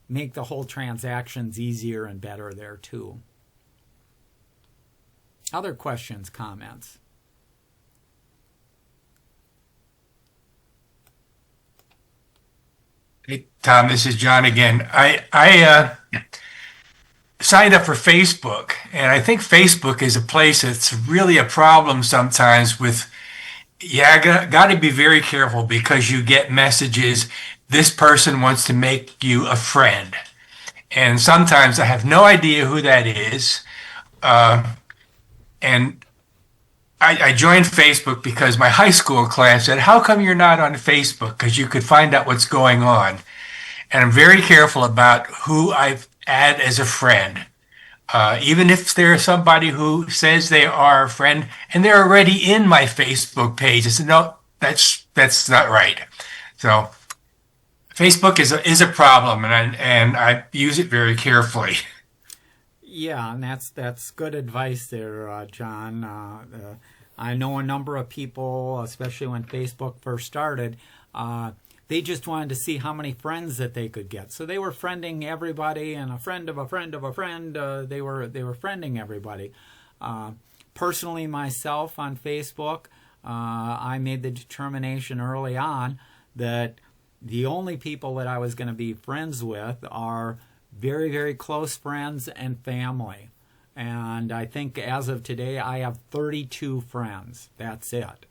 make the whole transactions easier and better there too. Other questions, comments? Hey, Tom, this is John again. I signed up for Facebook, and I think Facebook is a place that's really a problem sometimes with, got to be very careful because you get messages, this person wants to make you a friend. And sometimes I have no idea who that is. And I joined Facebook because my high school class said, how come you're not on Facebook? Because you could find out what's going on. And I'm very careful about who I add as a friend. Even if there's somebody who says they are a friend and they're already in my Facebook page, I said, no, that's not right. So Facebook is a problem, and I use it very carefully. Yeah, and that's good advice there, John. I know a number of people, especially when Facebook first started, they just wanted to see how many friends that they could get. So they were friending everybody, and a friend of a friend of a friend. They were friending everybody. Personally, myself on Facebook, I made the determination early on that the only people that I was going to be friends with are very, very close friends and family. And I think as of today, I have 32 friends. That's it.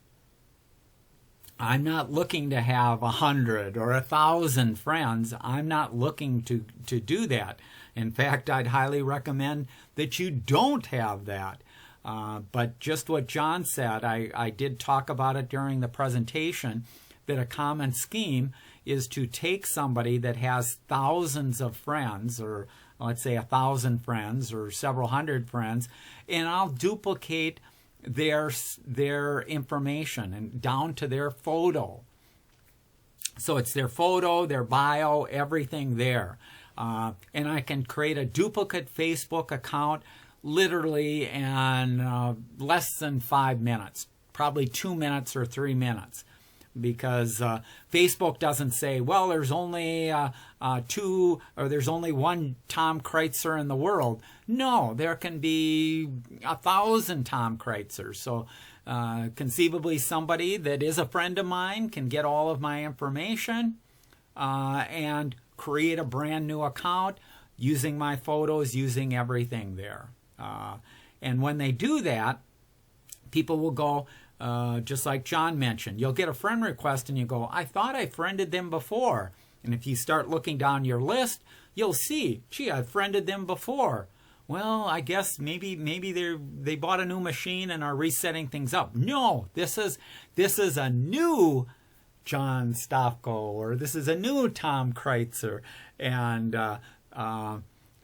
I'm not looking to have 100 or 1,000 friends. I'm not looking to do that. In fact, I'd highly recommend that you don't have that. But just what John said, I did talk about it during the presentation, that a common scheme is to take somebody that has thousands of friends, or let's say 1,000 friends or several hundred friends, and I'll duplicate their information and down to their photo. So it's their photo, their bio, everything there. And I can create a duplicate Facebook account literally in less than 5 minutes, probably 2 minutes or 3 minutes. Because Facebook doesn't say, well, there's only there's only one Tom Kreuzer in the world. No, there can be 1,000 Tom Kreuzers. So conceivably somebody that is a friend of mine can get all of my information and create a brand new account using my photos, using everything there. And when they do that, people will go, just like John mentioned, you'll get a friend request and you go, I thought I friended them before. And if you start looking down your list, you'll see, gee, I've friended them before. Well, I guess maybe they bought a new machine and are resetting things up. No, this is a new John Stofko, or this is a new Tom Kreuzer, and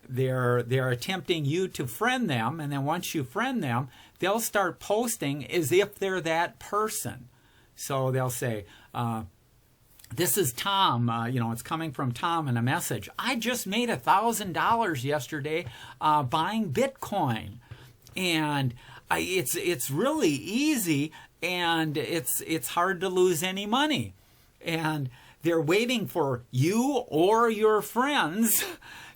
they're attempting you to friend them, and then once you friend them, they'll start posting as if they're that person. So they'll say, this is Tom, it's coming from Tom in a message. I just made $1,000 yesterday buying Bitcoin. And it's really easy, and it's hard to lose any money. And they're waiting for you or your friends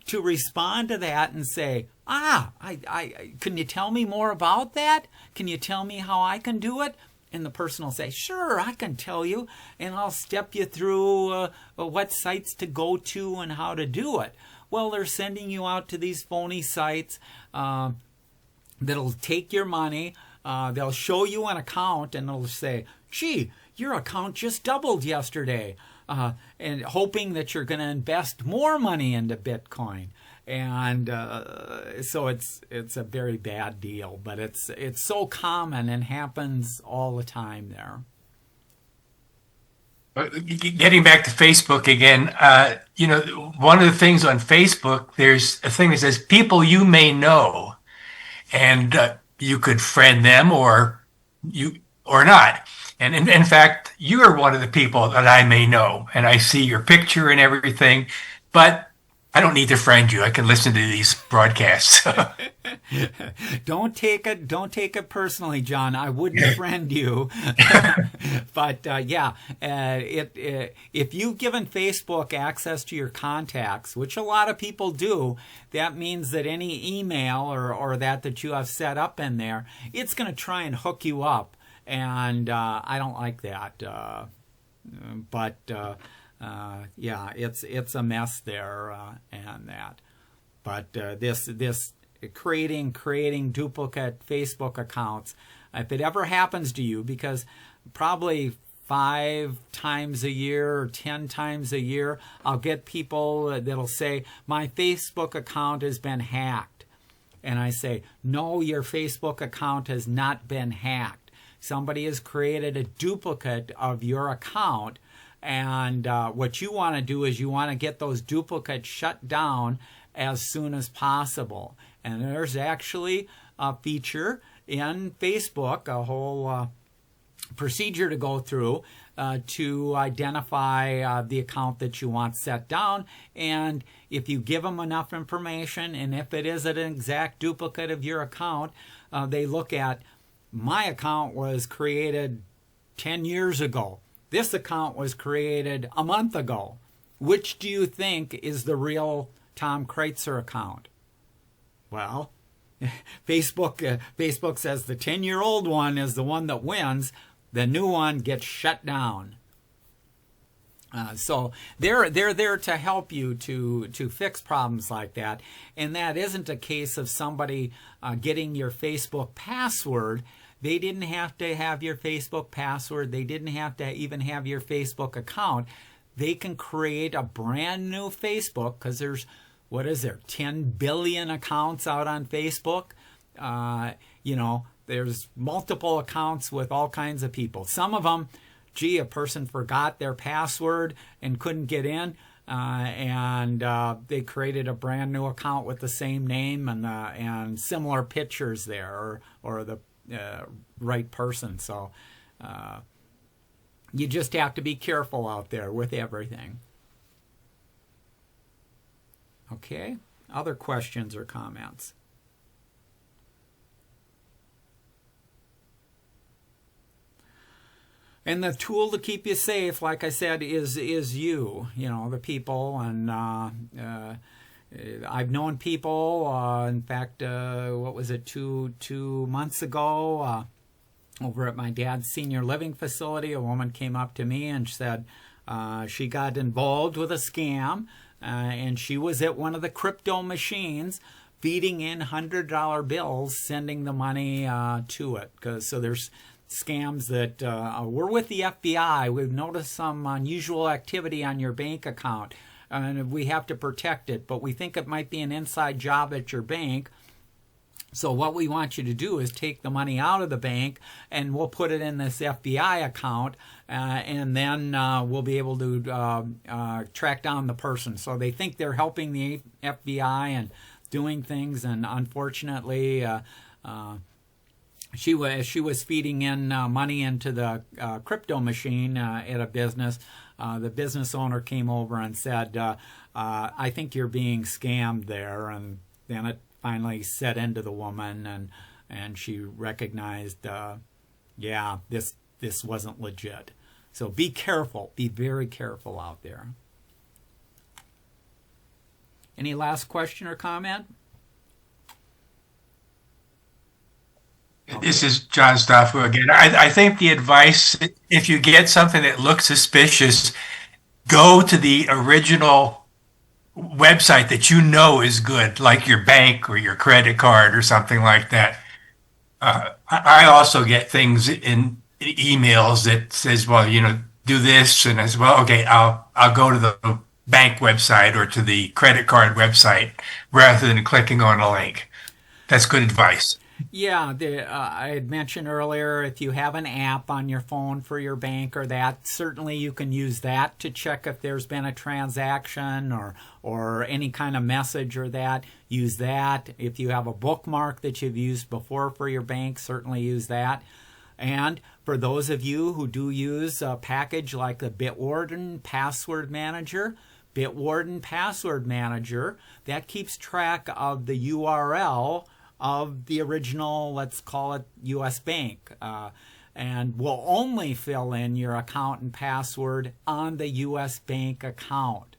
to respond to that and say, can you tell me more about that? Can you tell me how I can do it? And the person will say, sure, I can tell you, and I'll step you through what sites to go to and how to do it. Well, they're sending you out to these phony sites that'll take your money. They'll show you an account, and they'll say, gee, your account just doubled yesterday, and hoping that you're going to invest more money into Bitcoin. And so it's a very bad deal, but it's so common and happens all the time there. Getting back to Facebook again, one of the things on Facebook, there's a thing that says people you may know, and you could friend them or not. And in fact, you are one of the people that I may know, and I see your picture and everything, but I don't need to friend you. I can listen to these broadcasts. Don't take it personally, John. I wouldn't friend you. But if you've given Facebook access to your contacts, which a lot of people do, that means that any email or that you have set up in there, it's going to try and hook you up. And I don't like that. It's a mess there and that. But this creating duplicate Facebook accounts, if it ever happens to you, because probably 5 times a year or 10 times a year, I'll get people that'll say, my Facebook account has been hacked. And I say, no, your Facebook account has not been hacked. Somebody has created a duplicate of your account. And what you want to do is you want to get those duplicates shut down as soon as possible. And there's actually a feature in Facebook, a whole procedure to go through to identify the account that you want set down. And if you give them enough information, and if it is an exact duplicate of your account, they look at, my account was created 10 years ago. This account was created a month ago. Which do you think is the real Tom Kreuzer account? Well, Facebook says the 10-year-old one is the one that wins. The new one gets shut down. So they're there to help you to fix problems like that. And that isn't a case of somebody getting your Facebook password. They didn't have to have your Facebook password. They didn't have to even have your Facebook account. They can create a brand new Facebook, because there's, 10 billion accounts out on Facebook. there's multiple accounts with all kinds of people. Some of them, gee, a person forgot their password and couldn't get in, and they created a brand new account with the same name and similar pictures there, or the right person. So you just have to be careful out there with everything. Okay, other questions or comments? And the tool to keep you safe, like I said, is you know, the people. And I've known people, in fact, what was it, two months ago, over at my dad's senior living facility, a woman came up to me and said she got involved with a scam, and she was at one of the crypto machines feeding in $100 bills, sending the money to it. So there's scams that we're with the FBI. We've noticed some unusual activity on your bank account, and we have to protect it, but we think it might be an inside job at your bank. So what we want you to do is take the money out of the bank, and we'll put it in this FBI account, and then we'll be able to track down the person. So they think they're helping the FBI and doing things, and unfortunately she was feeding in money into the crypto machine at a business. The business owner came over and said, I think you're being scammed there. And then it finally set into the woman, and she recognized, yeah, this wasn't legit. So be careful. Be very careful out there. Any last question or comment? This is John Stoffu again. I think the advice, if you get something that looks suspicious, go to the original website that you know is good, like your bank or your credit card or something like that. I also get things in emails that says, well, you know, do this, and as well, okay, I'll go to the bank website or to the credit card website rather than clicking on a link. That's good advice. Yeah, I had mentioned earlier, if you have an app on your phone for your bank or that, certainly you can use that to check if there's been a transaction or any kind of message or that. Use that. If you have a bookmark that you've used before for your bank, certainly use that. And for those of you who do use a package like the Bitwarden Password Manager, that keeps track of the URL of the original, let's call it U.S. Bank, and will only fill in your account and password on the U.S. Bank account.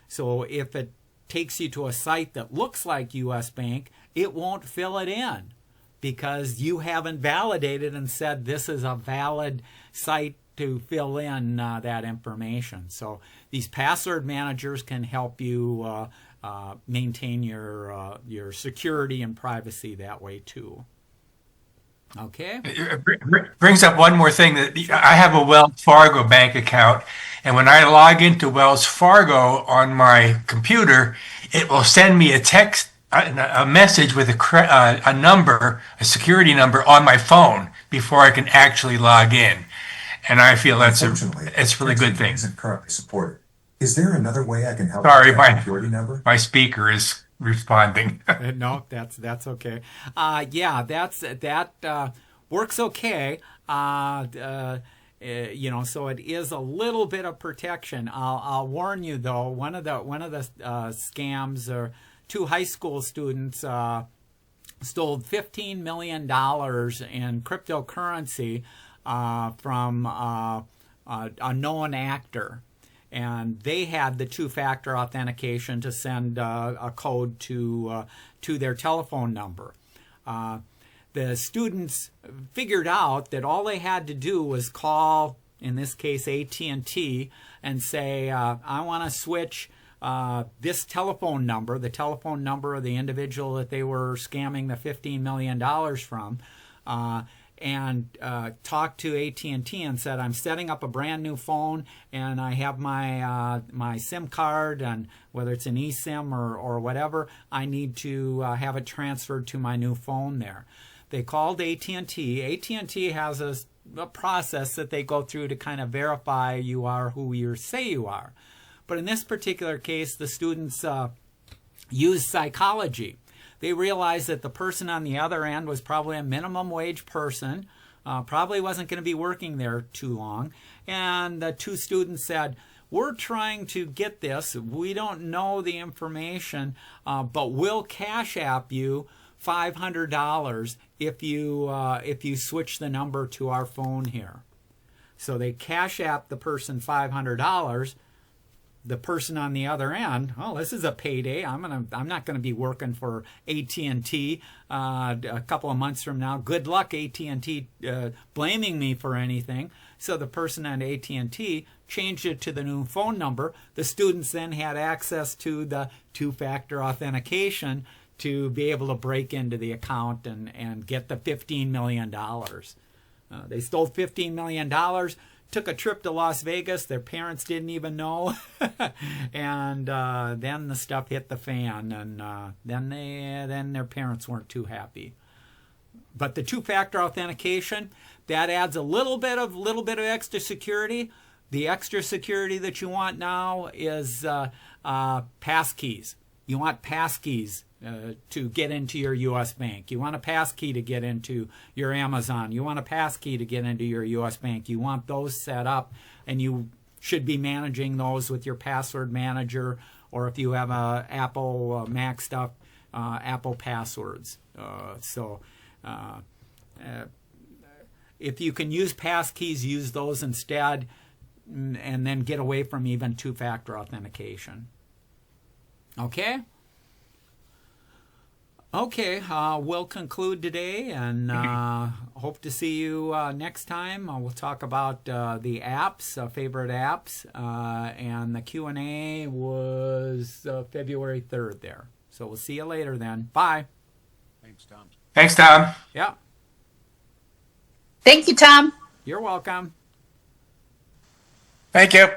So if it takes you to a site that looks like U.S. Bank, it won't fill it in because you haven't validated and said this is a valid site to fill in that information. So these password managers can help you maintain your security and privacy that way too. Okay. It brings up one more thing, that I have a Wells Fargo bank account, and when I log into Wells Fargo on my computer, it will send me a text, a message with a number, a security number on my phone before I can actually log in, and I feel it's a really good thing. Isn't currently supported. Is there another way I can help? Sorry, my speaker is responding. No, that's okay. Yeah, that works okay. You know, so it is a little bit of protection. I'll warn you though. One of the scams, or two high school students stole $15 million in cryptocurrency from a known actor. And they had the two-factor authentication to send a code to their telephone number. The students figured out that all they had to do was call, in this case, AT&T, and say, I want to switch this telephone number, the telephone number of the individual that they were scamming the $15 million from, and talked to AT&T and said, I'm setting up a brand new phone, and I have my SIM card, and whether it's an eSIM or whatever, I need to have it transferred to my new phone there. They called AT&T. AT&T has a process that they go through to kind of verify you are who you say you are. But in this particular case, the students used psychology. They realized that the person on the other end was probably a minimum wage person, probably wasn't going to be working there too long. And the two students said, we're trying to get this. We don't know the information, but we'll cash app you $500 if you switch the number to our phone here. So they cash app the person $500. The person on the other end, oh, this is a payday. I'm not gonna be working for AT&T a couple of months from now. Good luck, AT&T, blaming me for anything. So the person at AT&T changed it to the new phone number. The students then had access to the two-factor authentication to be able to break into the account and get the $15 million. They stole $15 million. Took a trip to Las Vegas. Their parents didn't even know. And then the stuff hit the fan, and then their parents weren't too happy. But the two-factor authentication, that adds a little bit of extra security. The extra security that you want now is passkeys. You want passkeys to get into your U.S. bank. You want a passkey to get into your Amazon. You want a passkey to get into your U.S. bank. You want those set up, and you should be managing those with your password manager, or if you have a Apple Mac stuff, Apple passwords. If you can use passkeys, use those instead, and then get away from even two-factor authentication. Okay? Okay, we'll conclude today, and hope to see you next time. We'll talk about the apps, favorite apps, and the Q&A was February 3rd there. So we'll see you later then. Bye. Thanks, Tom. Thanks, Tom. Yeah. Thank you, Tom. You're welcome. Thank you.